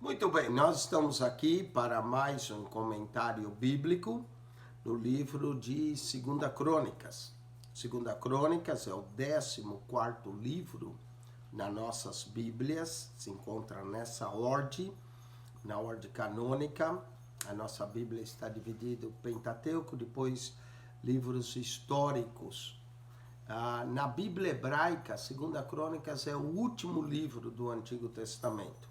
Muito bem, nós estamos aqui para mais um comentário bíblico no livro de 2 Crônicas. 2 Crônicas é o 14º livro nas nossas Bíblias, se encontra nessa ordem, na ordem canônica. A nossa Bíblia está dividida em Pentateuco, depois livros históricos. Na Bíblia hebraica, 2 Crônicas é o último livro do Antigo Testamento.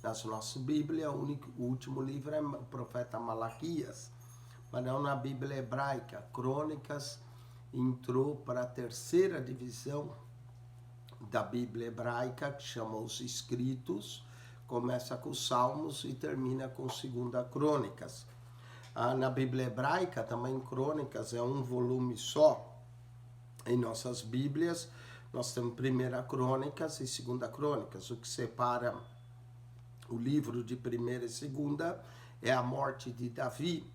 Na nossa Bíblia, o último livro é o profeta Malaquias, mas não na Bíblia hebraica. Crônicas entrou para a terceira divisão da Bíblia hebraica, que chama os Escritos, começa com os Salmos e termina com 2 Crônicas. Na Bíblia hebraica, também Crônicas é um volume só. Em nossas Bíblias, nós temos 1 Crônicas e 2 Crônicas. O que separa o livro de 1ª e 2ª é a morte de Davi.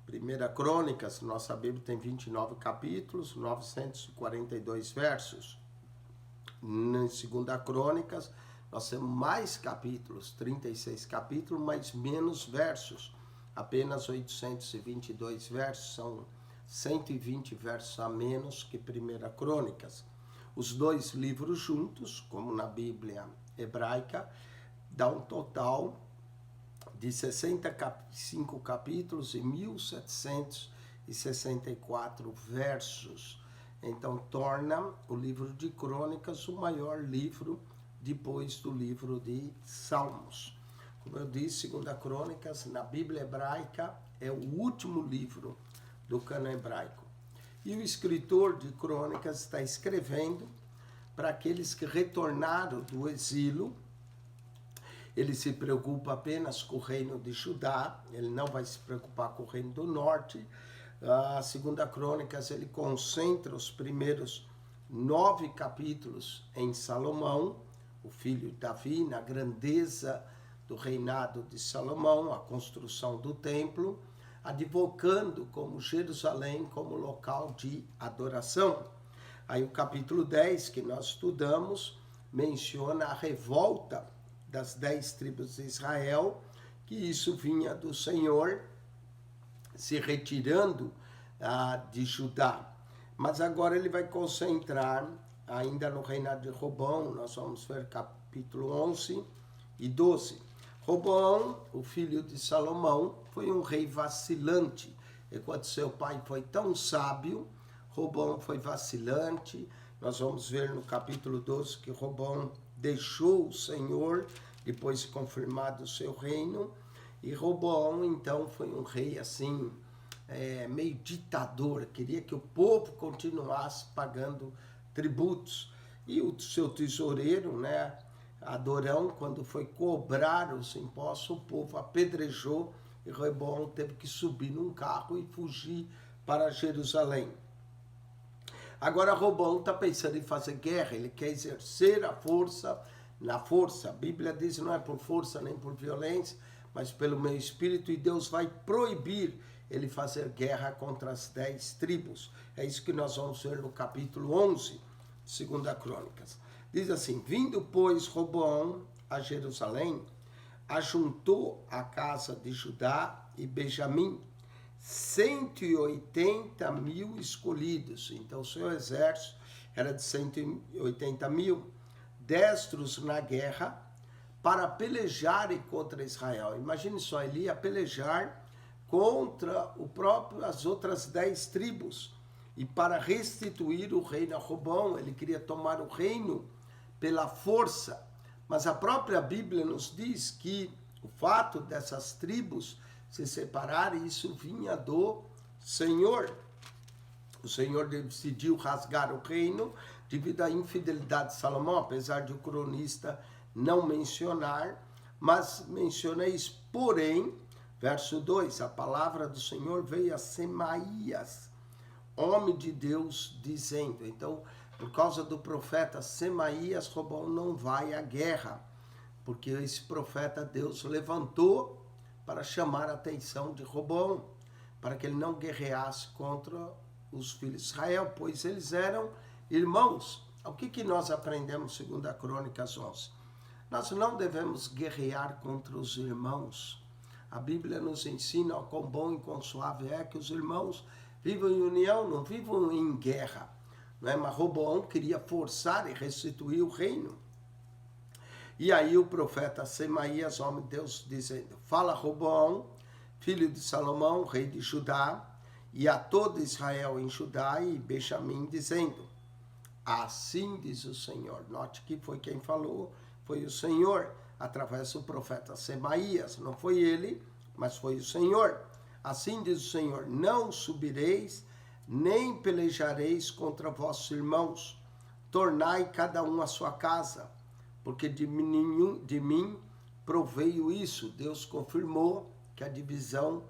1 Crônicas, nossa Bíblia tem 29 capítulos, 942 versos. Em 2 Crônicas, nós temos mais capítulos, 36 capítulos, mas menos versos. Apenas 822 versos, são 120 versos a menos que 1 Crônicas. Os dois livros juntos, como na Bíblia hebraica, dá um total de 65 capítulos e 1764 versos. Então, torna o livro de Crônicas o maior livro depois do livro de Salmos. Como eu disse, 2 Crônicas, na Bíblia hebraica, é o último livro do cânon hebraico. E o escritor de Crônicas está escrevendo para aqueles que retornaram do exílio. Ele se preocupa apenas com o reino de Judá, ele não vai se preocupar com o reino do norte. A 2 Crônicas, ele concentra os primeiros 9 capítulos em Salomão, o filho de Davi, na grandeza do reinado de Salomão, a construção do templo, advocando como Jerusalém como local de adoração. Aí o capítulo 10, que nós estudamos, menciona a revolta das 10 tribos de Israel, que isso vinha do Senhor se retirando de Judá. Mas agora ele vai concentrar ainda no reinado de Roboão. Nós vamos ver capítulo 11 e 12. Roboão, o filho de Salomão, foi um rei vacilante. Enquanto seu pai foi tão sábio, Roboão foi vacilante. Nós vamos ver no capítulo 12 que Roboão deixou o Senhor, depois de confirmado o seu reino, e Roboão então foi um rei assim, meio ditador, queria que o povo continuasse pagando tributos. E o seu tesoureiro, Adorão, quando foi cobrar os impostos, o povo apedrejou e Roboão teve que subir num carro e fugir para Jerusalém. Agora Roboão está pensando em fazer guerra, ele quer exercer a força na força. A Bíblia diz não é por força nem por violência, mas pelo meu espírito, e Deus vai proibir ele fazer guerra contra as 10 tribos. É isso que nós vamos ver no capítulo 11, 2 Crônicas. Diz assim: vindo, pois, Roboão a Jerusalém, ajuntou a casa de Judá e Benjamim 180 mil escolhidos. Então, o seu exército era de 180 mil, destros na guerra, para pelejarem contra Israel. Imagine só, ele ia pelejar contra as outras 10 tribos. E para restituir o reino a Roboão, ele queria tomar o reino pela força. Mas a própria Bíblia nos diz que o fato dessas tribos se separarem, isso vinha do Senhor. O Senhor decidiu rasgar o reino devido à infidelidade de Salomão, apesar de o cronista não mencionar, mas menciona isso. Porém, verso 2, a palavra do Senhor veio a Semaías, homem de Deus, dizendo. Então, por causa do profeta Semaías, Roboão não vai à guerra, porque esse profeta Deus levantou para chamar a atenção de Roboão, para que ele não guerreasse contra os filhos de Israel, pois eles eram irmãos. O que nós aprendemos em 2 Crônicas 11? Nós não devemos guerrear contra os irmãos. A Bíblia nos ensina quão bom e quão suave é que os irmãos vivam em união, não vivam em guerra. Não é? Mas Roboão queria forçar e restituir o reino. E aí o profeta Semaías, homem de Deus, dizendo: fala Roboão, filho de Salomão, rei de Judá, e a todo Israel em Judá e Benjamim, dizendo: assim diz o Senhor. Note que foi quem falou, foi o Senhor, através do profeta Semaías. Não foi ele, mas foi o Senhor. Assim diz o Senhor: não subireis, nem pelejareis contra vossos irmãos. Tornai cada um a sua casa, porque de mim proveio isso. Deus confirmou que a divisão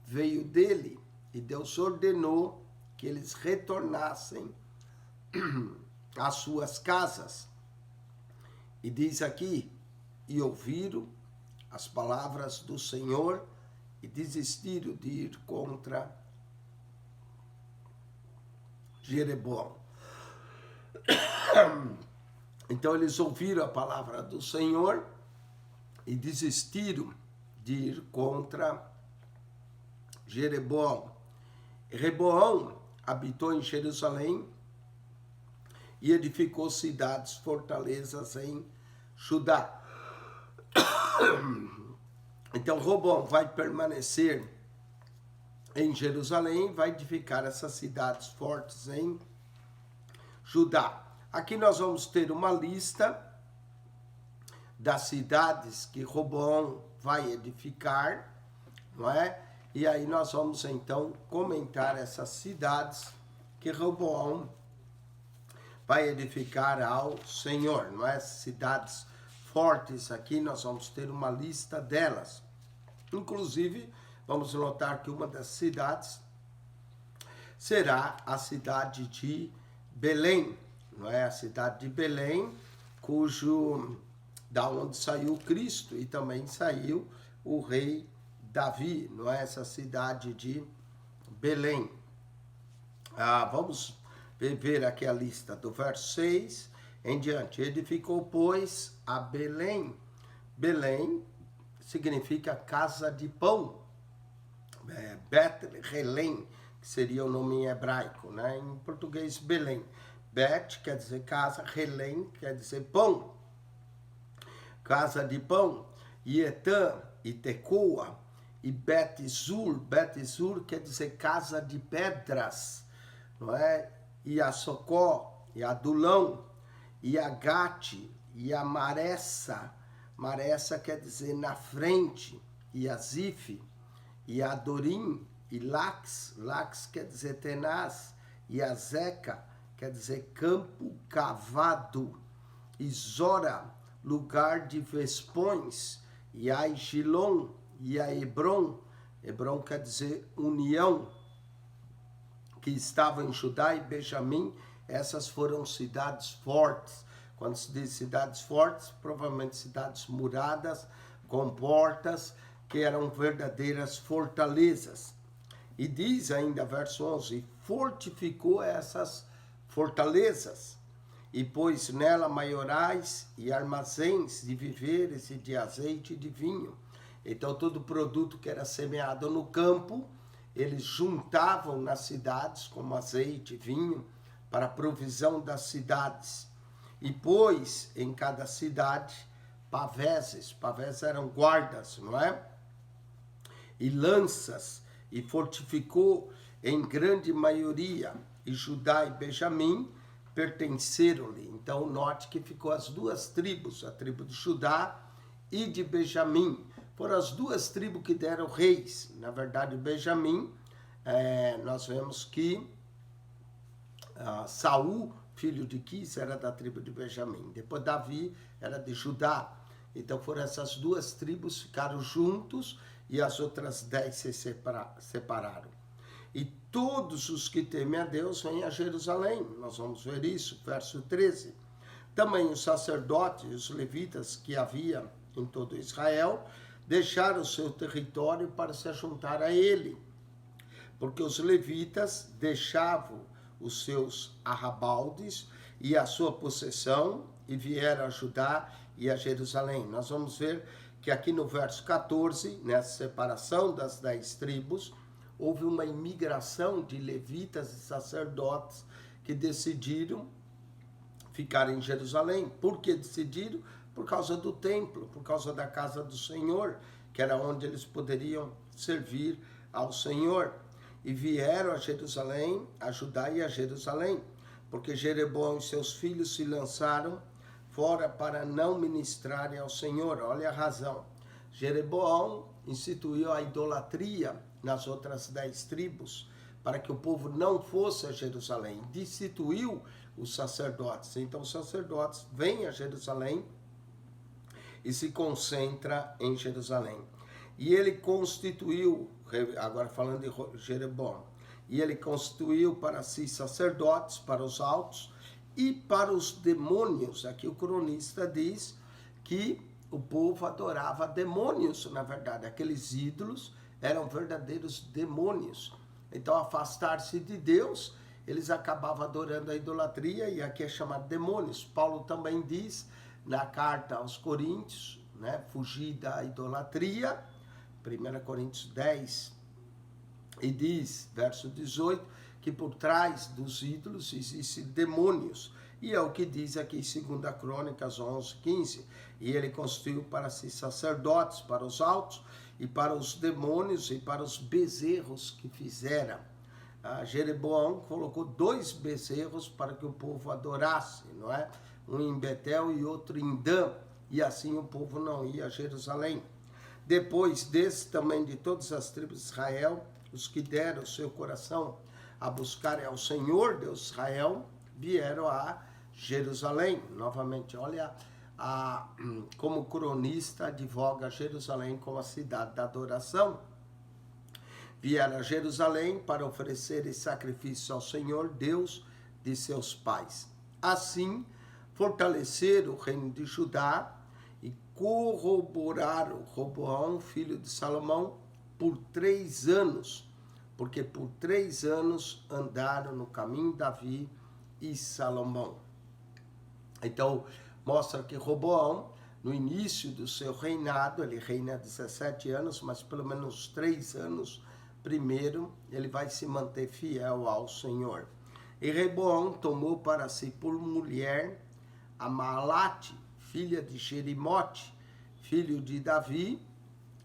veio dele. E Deus ordenou que eles retornassem às suas casas. E diz aqui: e ouviram as palavras do Senhor e desistiram de ir contra Jeroboão. Então eles ouviram a palavra do Senhor e desistiram de ir contra Jeroboão. Reboão habitou em Jerusalém e edificou cidades, fortalezas em Judá. Então Roboão vai permanecer em Jerusalém, vai edificar essas cidades fortes em Judá. Aqui nós vamos ter uma lista das cidades que Roboão vai edificar, não é? E aí nós vamos então comentar essas cidades que Roboão vai edificar ao Senhor, não é? Cidades fortes aqui, nós vamos ter uma lista delas. Inclusive, vamos notar que uma das cidades será a cidade de Belém, não é? A cidade de Belém, da onde saiu Cristo e também saiu o rei Davi, não é? Essa cidade de Belém. Vamos ver aqui a lista do verso 6 em diante. Edificou, pois, a Belém. Belém significa casa de pão. Bet-Helem, que seria o nome em hebraico, né? Em português, Belém. Bet quer dizer casa, Helem quer dizer pão. Casa de pão. E Etã, e Tecoa, e Bet-Zur. Bet-Zur quer dizer casa de pedras, não é? E a Socó, e a Adulão, e a Gate, e a Maressa. Maressa quer dizer na frente, e a Zif, e a Dorim, e Lax. Lax quer dizer tenaz, e a Zeca quer dizer campo cavado, e Zora, lugar de vespões, e a Gilom, e a Hebron. Hebron quer dizer união, que estavam em Judá e Benjamim. Essas foram cidades fortes. Quando se diz cidades fortes, provavelmente cidades muradas, com portas, que eram verdadeiras fortalezas. E diz ainda, verso 11, fortificou essas fortalezas, e pôs nela maiorais e armazéns de víveres e de azeite e de vinho. Então todo produto que era semeado no campo, eles juntavam nas cidades, como azeite e vinho, para a provisão das cidades. E pôs em cada cidade paveses. Paveses eram guardas, não é? E lanças, e fortificou em grande maioria. E Judá e Benjamim pertenceram-lhe. Então note que ficou as duas tribos, a tribo de Judá e de Benjamim. Foram as duas tribos que deram reis. Na verdade, Benjamim, nós vemos que Saul, filho de Quis, era da tribo de Benjamim. Depois Davi era de Judá. Então foram essas duas tribos, ficaram juntos, e as outras 10 se separaram. E todos os que temem a Deus vêm a Jerusalém. Nós vamos ver isso, verso 13. Também os sacerdotes e os levitas que havia em todo Israel deixaram o seu território para se juntar a ele, porque os levitas deixavam os seus arrabaldes e a sua possessão e vieram a Judá e a Jerusalém. Nós vamos ver que aqui no verso 14, nessa separação das 10 tribos, houve uma imigração de levitas e sacerdotes que decidiram ficar em Jerusalém. Por que decidiram? Por causa do templo, por causa da casa do Senhor, que era onde eles poderiam servir ao Senhor. E vieram a Jerusalém, a Judá e a Jerusalém, porque Jeroboão e seus filhos se lançaram fora para não ministrarem ao Senhor. Olha a razão. Jeroboão instituiu a idolatria nas outras 10 tribos, para que o povo não fosse a Jerusalém. Destituiu os sacerdotes. Então os sacerdotes vêm a Jerusalém e se concentra em Jerusalém. E ele constituiu, agora falando de Jeroboão, e ele constituiu para si sacerdotes, para os altos e para os demônios. Aqui o cronista diz que o povo adorava demônios, na verdade. Aqueles ídolos eram verdadeiros demônios. Então, afastar-se de Deus, eles acabavam adorando a idolatria, e aqui é chamado demônios. Paulo também diz, na carta aos Coríntios, né, fugir da idolatria, 1 Coríntios 10, e diz, verso 18, que por trás dos ídolos existem demônios. E é o que diz aqui em 2 Crônicas 11, 15. E ele constituiu para si sacerdotes, para os altos, e para os demônios, e para os bezerros que fizera. Jeroboão colocou 2 bezerros para que o povo adorasse, não é? Um em Betel e outro em Dan. E assim o povo não ia a Jerusalém. Depois desse também de todas as tribos de Israel, os que deram o seu coração a buscarem ao Senhor Deus de Israel, vieram a Jerusalém. Novamente, olha como o cronista advoga Jerusalém como a cidade da adoração. Vieram a Jerusalém para oferecerem sacrifício ao Senhor Deus de seus pais. Assim, fortaleceram o reino de Judá e corroboraram Roboão, filho de Salomão, por 3 anos, porque por 3 anos andaram no caminho de Davi e Salomão. Então, mostra que Roboão, no início do seu reinado, ele reina 17 anos, mas pelo menos 3 anos primeiro, ele vai se manter fiel ao Senhor. E Roboão tomou para si por mulher a Maalate, filha de Jerimote, filho de Davi,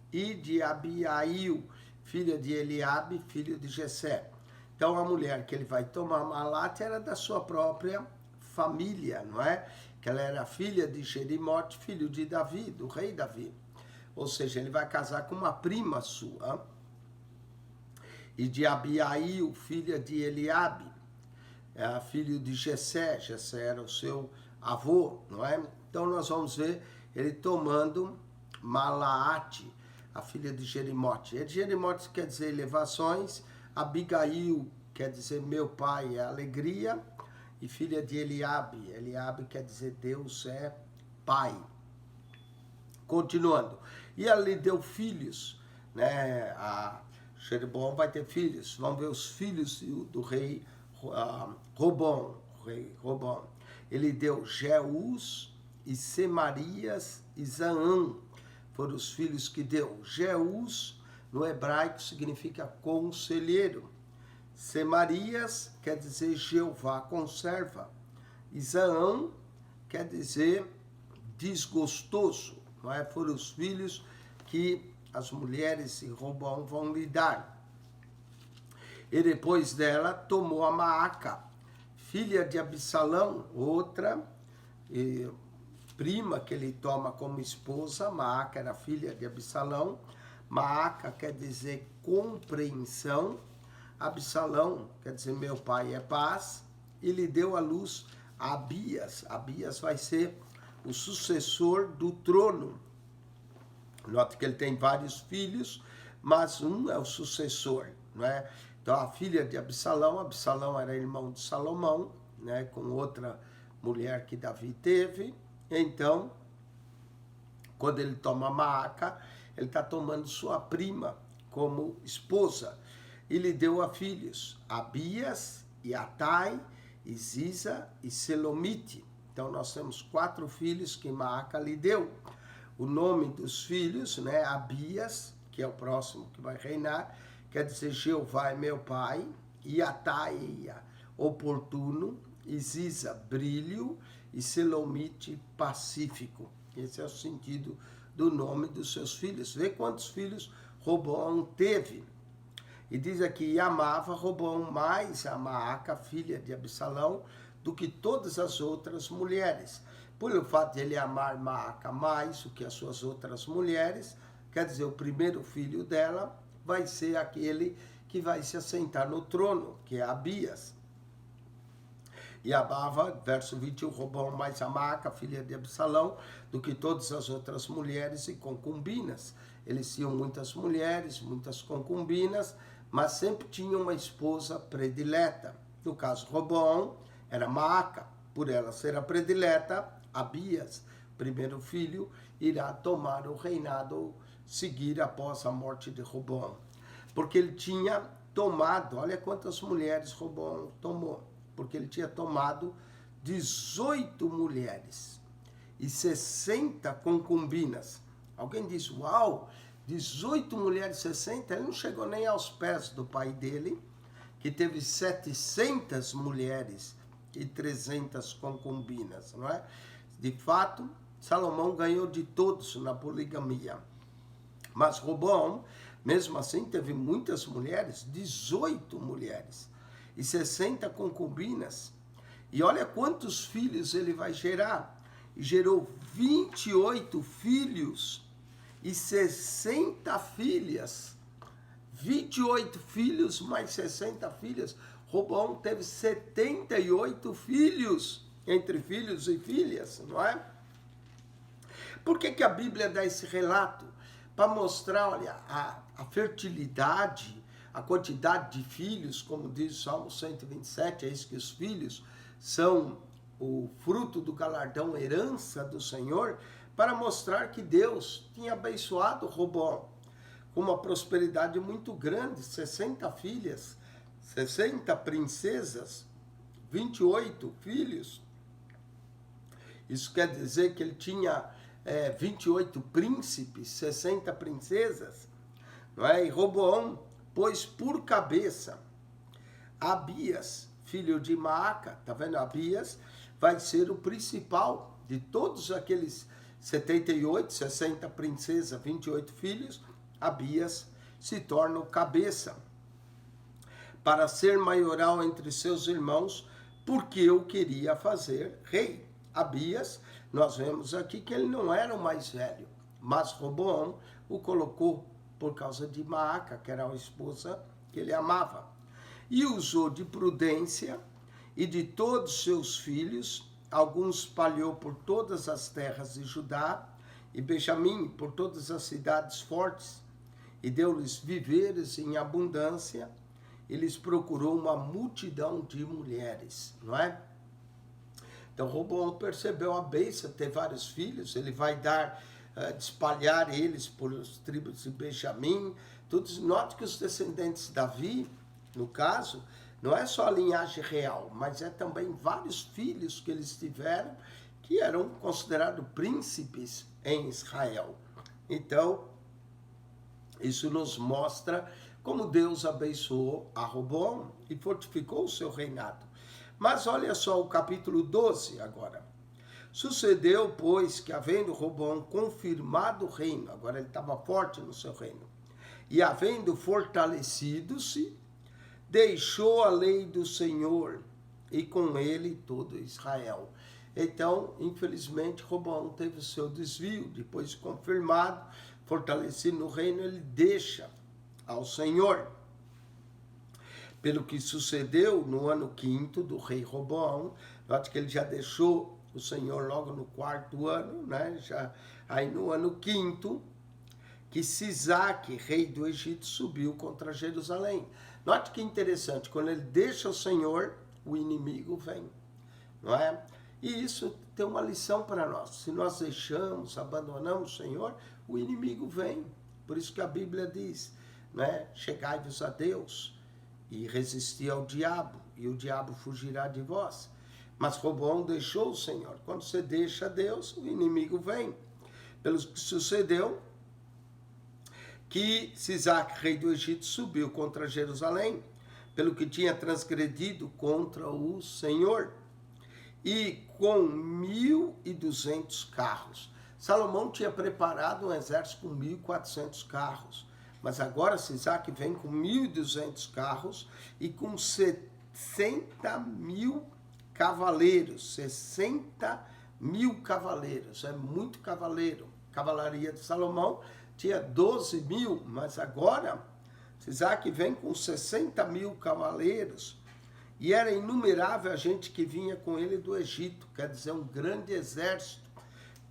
e de Abiail, filha de Eliabe, filho de Jessé. Então a mulher que ele vai tomar, Maalate, era da sua própria família, não é? Que ela era filha de Jerimote, filho de Davi, do rei Davi. Ou seja, ele vai casar com uma prima sua. E de Abiail, filha de Eliabe, filho de Jessé. Jessé era o seu avô, não é? Então nós vamos ver ele tomando Malaate, a filha de Jerimote. E Jerimote quer dizer elevações, Abigail quer dizer meu pai é alegria, e filha de Eliabe. Eliabe quer dizer Deus é pai. Continuando. E ela lhe deu filhos, né? Jeroboão vai ter filhos. Vamos ver os filhos do rei Roboão. Ele deu Jeús e Semarias e Zaã. Foram os filhos que deu. Jeús, no hebraico, significa conselheiro. Semarias quer dizer Jeová conserva. E Zaã quer dizer desgostoso. Não é? Foram os filhos que as mulheres de Roboão vão lhe dar. E depois dela tomou a Maaca, filha de Absalão, outra prima que ele toma como esposa. Maaca era filha de Absalão. Maaca quer dizer compreensão. Absalão quer dizer meu pai é paz. E lhe deu à luz a Abias. Abias vai ser o sucessor do trono. Note que ele tem vários filhos, mas um é o sucessor, não é? Então a filha de Absalão, Absalão era irmão de Salomão, né, com outra mulher que Davi teve. Então, quando ele toma Maaca, ele está tomando sua prima como esposa. E lhe deu a filhos, Abias, e Atai, e Ziza, e Selomite. Então nós temos 4 filhos que Maaca lhe deu. O nome dos filhos, né, Abias, que é o próximo que vai reinar, quer dizer Jeová é meu pai, Iataia, oportuno, e Ziza, brilho, e Selomite, pacífico. Esse é o sentido do nome dos seus filhos. Vê quantos filhos Roboão teve. E diz aqui, e amava Roboão mais a Maaca, filha de Absalão, do que todas as outras mulheres. Por o fato de ele amar Maaca mais do que as suas outras mulheres, quer dizer, o primeiro filho dela vai ser aquele que vai se assentar no trono, que é Abias. E amava, verso 21, Roboão mais a Maaca, filha de Absalão, do que todas as outras mulheres e concubinas. Eles tinham muitas mulheres, muitas concubinas, mas sempre tinham uma esposa predileta. No caso, Roboão era Maaca, por ela ser a predileta, Abias, primeiro filho, irá tomar o reinado, seguir após a morte de Roboão. Porque ele tinha tomado, olha quantas mulheres Roboão tomou, porque ele tinha tomado 18 mulheres e 60 concubinas. Alguém disse, uau, 18 mulheres, 60, ele não chegou nem aos pés do pai dele, que teve 700 mulheres e 300 concubinas, não é? De fato, Salomão ganhou de todos na poligamia. Mas Roboão, mesmo assim, teve muitas mulheres, 18 mulheres e 60 concubinas. E olha quantos filhos ele vai gerar. E gerou 28 filhos e 60 filhas. 28 filhos mais 60 filhas. Roboão teve 78 filhos, entre filhos e filhas, não é? Por que a Bíblia dá esse relato? Para mostrar, olha, a fertilidade, a quantidade de filhos, como diz o Salmo 127, é isso que os filhos são o fruto do galardão, herança do Senhor, para mostrar que Deus tinha abençoado Roboão com uma prosperidade muito grande, 60 filhas, 60 princesas, 28 filhos. Isso quer dizer que ele tinha 28 príncipes, 60 princesas, não é? E Roboão pôs por cabeça Abias, filho de Maaca, tá vendo? Abias vai ser o principal de todos aqueles 78, 60 princesas, 28 filhos. Abias se torna o cabeça para ser maioral entre seus irmãos, porque eu queria fazer rei. Abias, nós vemos aqui que ele não era o mais velho, mas Roboão o colocou por causa de Maaca, que era a esposa que ele amava. E usou de prudência e de todos seus filhos, alguns espalhou por todas as terras de Judá e Benjamim, por todas as cidades fortes, e deu-lhes viveres em abundância, e lhes procurou uma multidão de mulheres, não é? Então Roboão percebeu a bênção de ter vários filhos, ele vai dar, espalhar eles por os tribos de Benjamim, todos. Note que os descendentes de Davi, no caso, não é só a linhagem real, mas é também vários filhos que eles tiveram, que eram considerados príncipes em Israel. Então, isso nos mostra como Deus abençoou a Roboão e fortificou o seu reinado. Mas olha só o capítulo 12 agora. Sucedeu, pois, que havendo Roboão confirmado o reino, agora ele estava forte no seu reino, e havendo fortalecido-se, deixou a lei do Senhor, e com ele todo Israel. Então, infelizmente, Roboão teve o seu desvio, depois de confirmado, fortalecido no reino, ele deixa ao Senhor. Pelo que sucedeu no ano 5º do rei Roboão, note que ele já deixou o Senhor logo no 4º ano, né? Aí no ano 5º, que Sisaque, rei do Egito, subiu contra Jerusalém. Note que interessante, quando ele deixa o Senhor, o inimigo vem, não é? E isso tem uma lição para nós. Se nós deixamos, abandonamos o Senhor, o inimigo vem. Por isso que a Bíblia diz, né? Chegai-vos a Deus e resisti ao diabo, e o diabo fugirá de vós. Mas Roboão deixou o Senhor. Quando você deixa Deus, o inimigo vem. Pelo que sucedeu, que Sisaque, rei do Egito, subiu contra Jerusalém, pelo que tinha transgredido contra o Senhor, e com 1.200 carros. Salomão tinha preparado um exército com 1.400 carros, mas agora Sisaque vem com 1.200 carros e com 60.000 cavaleiros. 60.000 cavaleiros, é muito cavaleiro. Cavalaria de Salomão tinha 12.000, mas agora Sisaque vem com 60.000 cavaleiros, e era inumerável a gente que vinha com ele do Egito, quer dizer, um grande exército.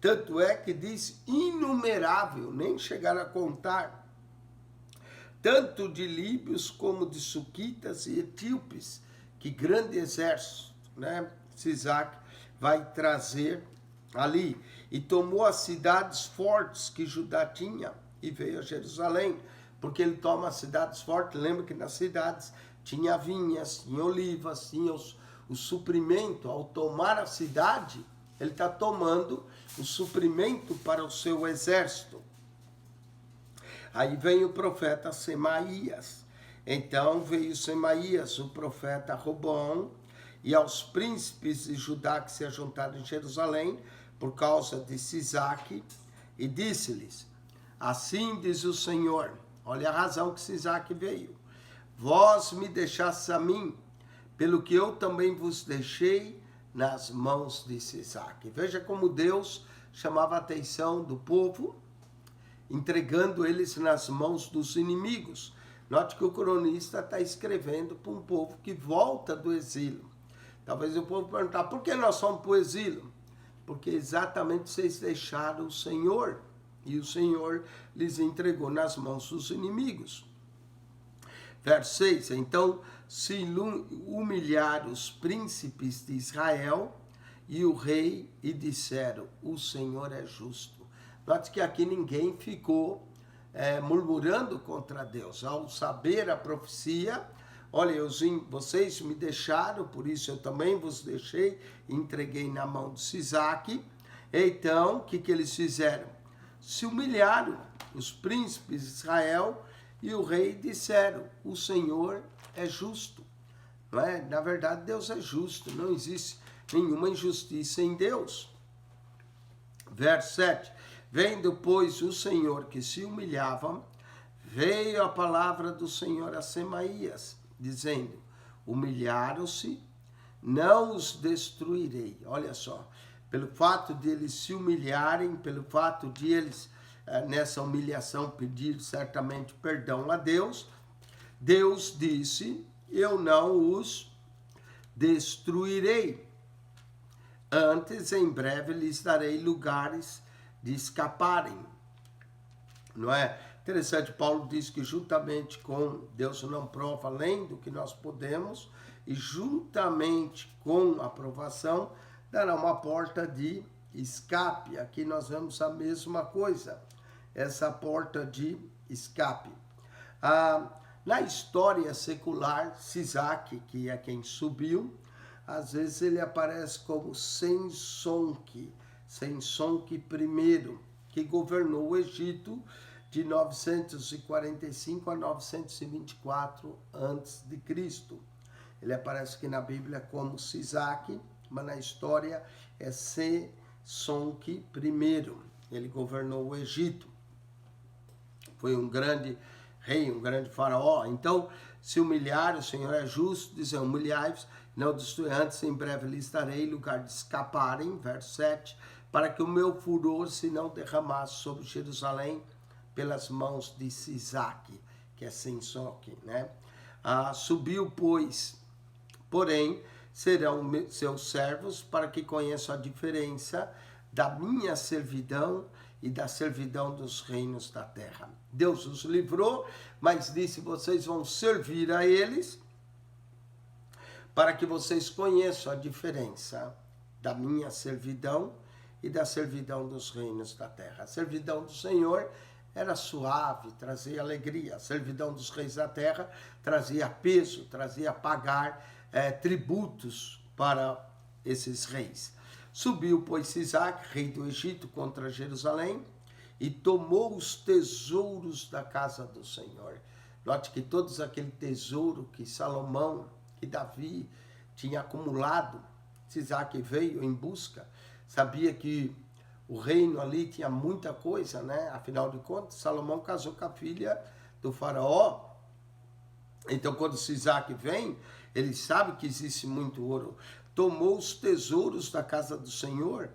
Tanto é que diz inumerável, nem chegaram a contar, tanto de líbios como de suquitas e etíopes, que grande exército, né? Sisaque vai trazer ali, e tomou as cidades fortes que Judá tinha, e veio a Jerusalém, porque ele toma as cidades fortes. Lembra que nas cidades tinha vinhas, tinha olivas, tinha o suprimento. Ao tomar a cidade, ele está tomando o suprimento para o seu exército. Aí vem o profeta Semaías. Então veio Semaías, o profeta Roboão, e aos príncipes de Judá que se ajuntaram em Jerusalém, por causa de Sisaque, e disse-lhes: assim diz o Senhor, olha a razão que Sisaque veio, vós me deixastes a mim, pelo que eu também vos deixei nas mãos de Sisaque. Veja como Deus chamava a atenção do povo, entregando eles nas mãos dos inimigos. Note que o cronista está escrevendo para um povo que volta do exílio. Talvez o povo perguntar, por que nós fomos para o exílio? Porque exatamente vocês deixaram o Senhor, e o Senhor lhes entregou nas mãos dos inimigos. Verso 6, então se humilharam os príncipes de Israel e o rei, e disseram, o Senhor é justo. Note que aqui ninguém ficou murmurando contra Deus. Ao saber a profecia, olha, vocês me deixaram, por isso eu também vos deixei, entreguei na mão de Sisaque. Então, o que eles fizeram? Se humilharam, os príncipes de Israel e o rei disseram, o Senhor é justo. Não é? Na verdade, Deus é justo, não existe nenhuma injustiça em Deus. Verso 7, vendo, pois, o Senhor que se humilhava, veio a palavra do Senhor a Semaías, dizendo, humilharam-se, não os destruirei. Olha só, pelo fato de eles se humilharem, pelo fato de eles, nessa humilhação, pedir certamente perdão a Deus, Deus disse, eu não os destruirei. Antes, em breve, lhes darei lugares de escaparem. Não é? Interessante, Paulo diz que juntamente com Deus não prova além do que nós podemos, e juntamente com a aprovação, dará uma porta de escape. Aqui nós vemos a mesma coisa, essa porta de escape. Na história secular, Sisaque, que é quem subiu, às vezes ele aparece como Sensonque I, que governou o Egito de 945 a 924 a.C. Ele aparece aqui na Bíblia como Sisaque, mas na história é Sensonque I. Ele governou o Egito. Foi um grande rei, um grande faraó. Então, se humilhar, o Senhor é justo, dizer, humilhai-vos, não destruir, antes em breve lhes darei lugar de escaparem, verso 7, para que o meu furor se não derramasse sobre Jerusalém pelas mãos de Sisaque, que é Sensonque, né? Subiu, pois, porém, serão seus servos, para que conheçam a diferença da minha servidão e da servidão dos reinos da terra. Deus os livrou, mas disse, vocês vão servir a eles, para que vocês conheçam a diferença da minha servidão e da servidão dos reinos da terra. A servidão do Senhor era suave, trazia alegria. A servidão dos reis da terra trazia peso, trazia pagar tributos para esses reis. Subiu, pois, Sisaque, rei do Egito, contra Jerusalém, e tomou os tesouros da casa do Senhor. Note que todos aquele tesouro que Salomão, que Davi tinha acumulado, Sisaque veio em busca, sabia que o reino ali tinha muita coisa, né? Afinal de contas, Salomão casou com a filha do faraó. Então, quando Sisaque vem, ele sabe que existe muito ouro. Tomou os tesouros da casa do Senhor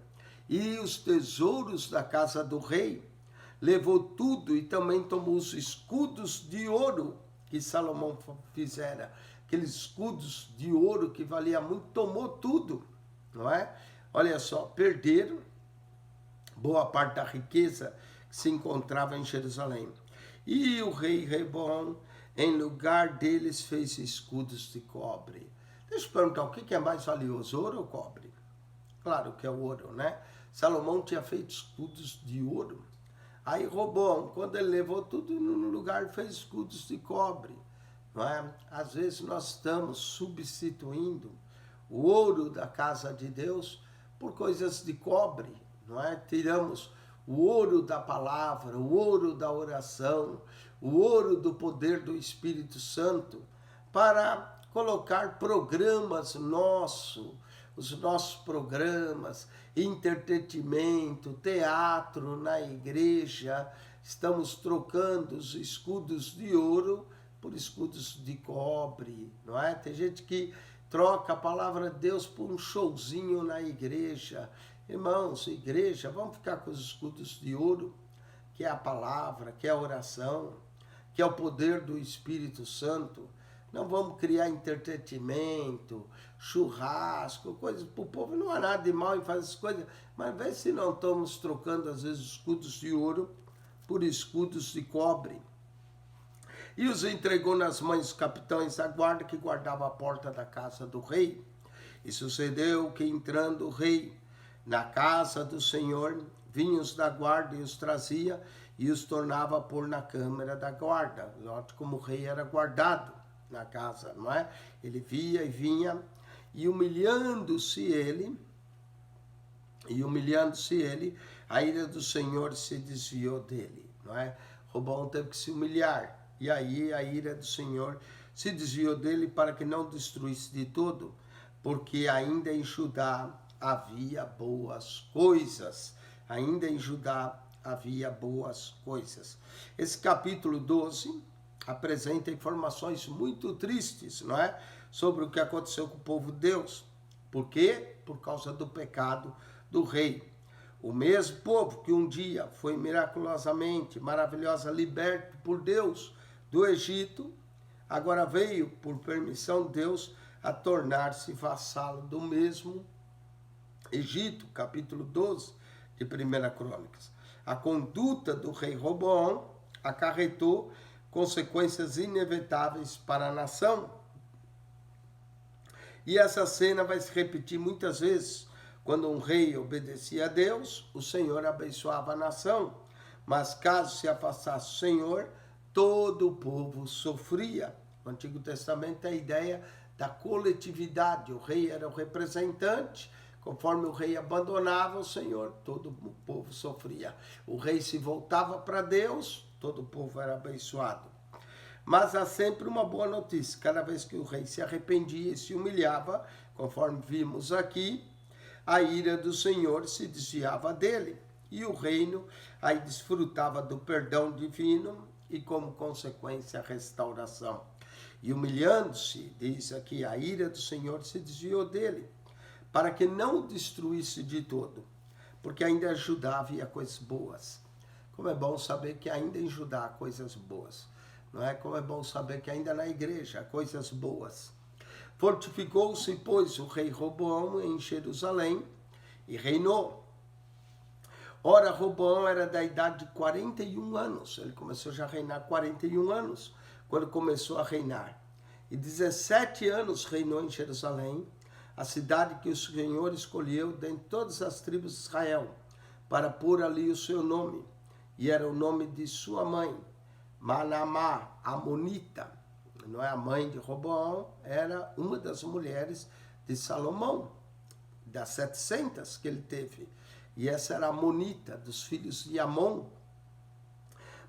e os tesouros da casa do rei. Levou tudo e também tomou os escudos de ouro que Salomão fizera. Aqueles escudos de ouro que valia muito, tomou tudo, não é? Olha só, perderam boa parte da riqueza que se encontrava em Jerusalém. E o rei Rehoboam, em lugar deles, fez escudos de cobre. Deixa eu perguntar, o que é mais valioso, ouro ou cobre? Claro que é o ouro, né? Salomão tinha feito escudos de ouro. Aí Rehoboam, quando ele levou tudo no lugar, fez escudos de cobre. Não é? Às vezes nós estamos substituindo o ouro da casa de Deus por coisas de cobre. Não é? Tiramos o ouro da palavra, o ouro da oração, o ouro do poder do Espírito Santo para colocar programas os nossos programas, entretenimento, teatro na igreja. Estamos trocando os escudos de ouro por escudos de cobre, não é? Tem gente que troca a palavra de Deus por um showzinho na igreja. Irmãos, igreja, vamos ficar com os escudos de ouro, que é a palavra, que é a oração, que é o poder do Espírito Santo. Não vamos criar entretenimento, churrasco, coisas para o povo. Não há nada de mal em fazer essas coisas, mas vê se não estamos trocando, às vezes, escudos de ouro por escudos de cobre. E os entregou nas mãos dos capitães da guarda que guardava a porta da casa do rei. E sucedeu que, entrando o rei na casa do Senhor, vinham os da guarda e os trazia e os tornava a pôr na câmara da guarda. Note como o rei era guardado na casa, não é? Ele via e vinha, e humilhando-se ele, a ira do Senhor se desviou dele, não é? Rehoboam teve que se humilhar, e aí a ira do Senhor se desviou dele para que não destruísse de todo, porque ainda em Judá havia boas coisas. Ainda em Judá havia boas coisas. Esse capítulo 12 apresenta informações muito tristes, não é? Sobre o que aconteceu com o povo de Deus. Por quê? Por causa do pecado do rei. O mesmo povo que um dia foi miraculosamente, maravilhosa, liberto por Deus do Egito, agora veio, por permissão de Deus, a tornar-se vassalo do mesmo Egito, capítulo 12 de 1 Crônicas. A conduta do rei Rehoboam acarretou consequências inevitáveis para a nação. E essa cena vai se repetir muitas vezes. Quando um rei obedecia a Deus, o Senhor abençoava a nação. Mas caso se afastasse o Senhor, todo o povo sofria. No Antigo Testamento é a ideia da coletividade. O rei era o representante. Conforme o rei abandonava o Senhor, todo o povo sofria. O rei se voltava para Deus, todo o povo era abençoado. Mas há sempre uma boa notícia. Cada vez que o rei se arrependia e se humilhava, conforme vimos aqui, a ira do Senhor se desviava dele. E o reino aí desfrutava do perdão divino e, como consequência, a restauração. E humilhando-se, diz aqui, a ira do Senhor se desviou dele, para que não o destruísse de todo, porque ainda em Judá havia coisas boas. Como é bom saber que ainda em Judá há coisas boas. Não é? Como é bom saber que ainda na igreja há coisas boas. Fortificou-se, pois, o rei Rehoboam em Jerusalém e reinou. Ora, Rehoboam era da idade de 41 anos. Ele começou já a reinar 41 anos, quando começou a reinar. E 17 anos reinou em Jerusalém, a cidade que o Senhor escolheu dentre todas as tribos de Israel, para pôr ali o seu nome. E era o nome de sua mãe, Manamá, amonita. Não é a mãe de Rehoboam, era uma das mulheres de Salomão, das 700 que ele teve. E essa era a Amonita, dos filhos de Amon,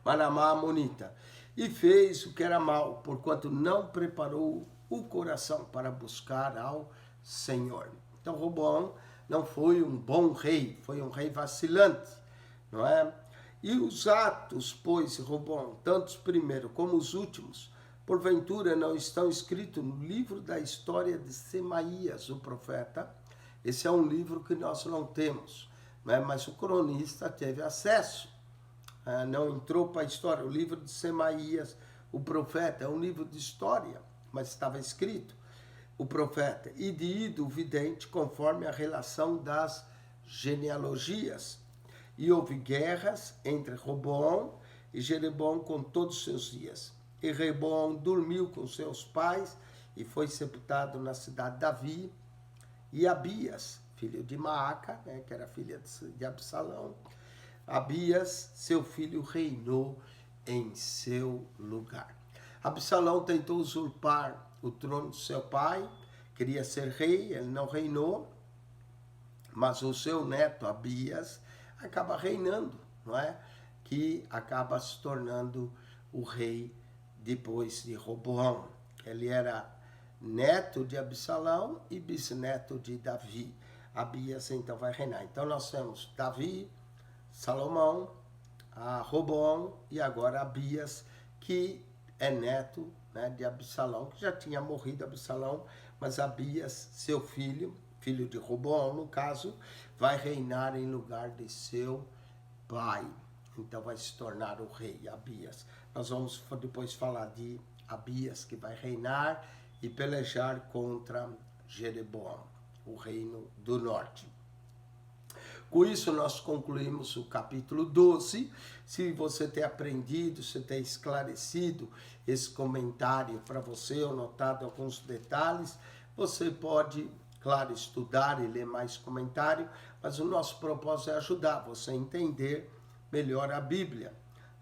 Manamá Amonita. E fez o que era mal, porquanto não preparou o coração para buscar ao Senhor. Então Roboão não foi um bom rei, foi um rei vacilante, não é? E os atos, pois, Roboão, tanto os primeiros como os últimos, porventura não estão escritos no livro da história de Semaías, o profeta. Esse é um livro que nós não temos, não é? Mas o cronista teve acesso. Não entrou para a história. O livro de Semaías, o profeta, é um livro de história, mas estava escrito o profeta. E de Ido, o vidente, conforme a relação das genealogias. E houve guerras entre Roboão e Jeroboão com todos os seus dias. E Roboão dormiu com seus pais e foi sepultado na cidade de Davi. E Abias, filho de Maaca, né, que era filha de Absalão, Abias, seu filho, reinou em seu lugar. Absalão tentou usurpar o trono do seu pai, queria ser rei, ele não reinou, mas o seu neto, Abias, acaba reinando, não é? Que acaba se tornando o rei depois de Roboão. Ele era neto de Absalão e bisneto de Davi. Abias então vai reinar. Então nós temos Davi, Salomão, Roboão e agora Abias, que é neto, né, de Absalão, que já tinha morrido Absalão, mas Abias, seu filho, filho de Roboão no caso, vai reinar em lugar de seu pai. Então vai se tornar o rei, Abias. Nós vamos depois falar de Abias, que vai reinar e pelejar contra Jeroboão, o reino do norte. Com isso, nós concluímos o capítulo 12. Se você tem aprendido, se tem esclarecido esse comentário para você, ou notado alguns detalhes, você pode, claro, estudar e ler mais comentário, mas o nosso propósito é ajudar você a entender melhor a Bíblia.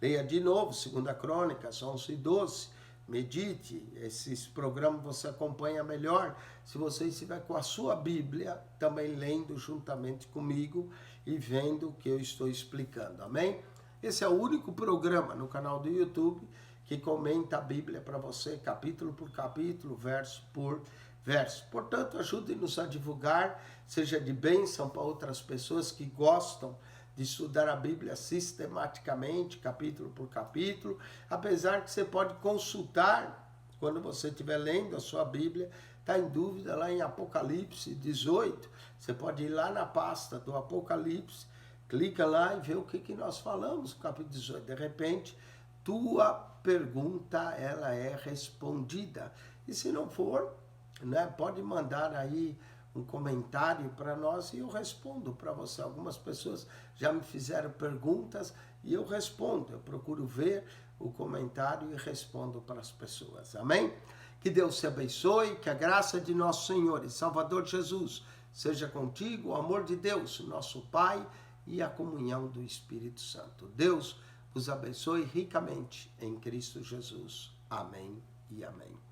Leia de novo, 2 Crônicas 11 e 12. Medite, esses programas você acompanha melhor se você estiver com a sua Bíblia, também lendo juntamente comigo e vendo o que eu estou explicando, amém? Esse é o único programa no canal do YouTube que comenta a Bíblia para você, capítulo por capítulo, verso por verso. Portanto, ajude-nos a divulgar, seja de bênção para outras pessoas que gostam de estudar a Bíblia sistematicamente, capítulo por capítulo, apesar que você pode consultar, quando você estiver lendo a sua Bíblia, está em dúvida lá em Apocalipse 18, você pode ir lá na pasta do Apocalipse, clica lá e vê o que nós falamos no capítulo 18. De repente, tua pergunta ela é respondida. E se não for, né, pode mandar aí um comentário para nós e eu respondo para você. Algumas pessoas já me fizeram perguntas e eu respondo. Eu procuro ver o comentário e respondo para as pessoas. Amém? Que Deus te abençoe, que a graça de nosso Senhor e Salvador Jesus seja contigo, o amor de Deus, nosso Pai, e a comunhão do Espírito Santo. Deus vos abençoe ricamente em Cristo Jesus. Amém e amém.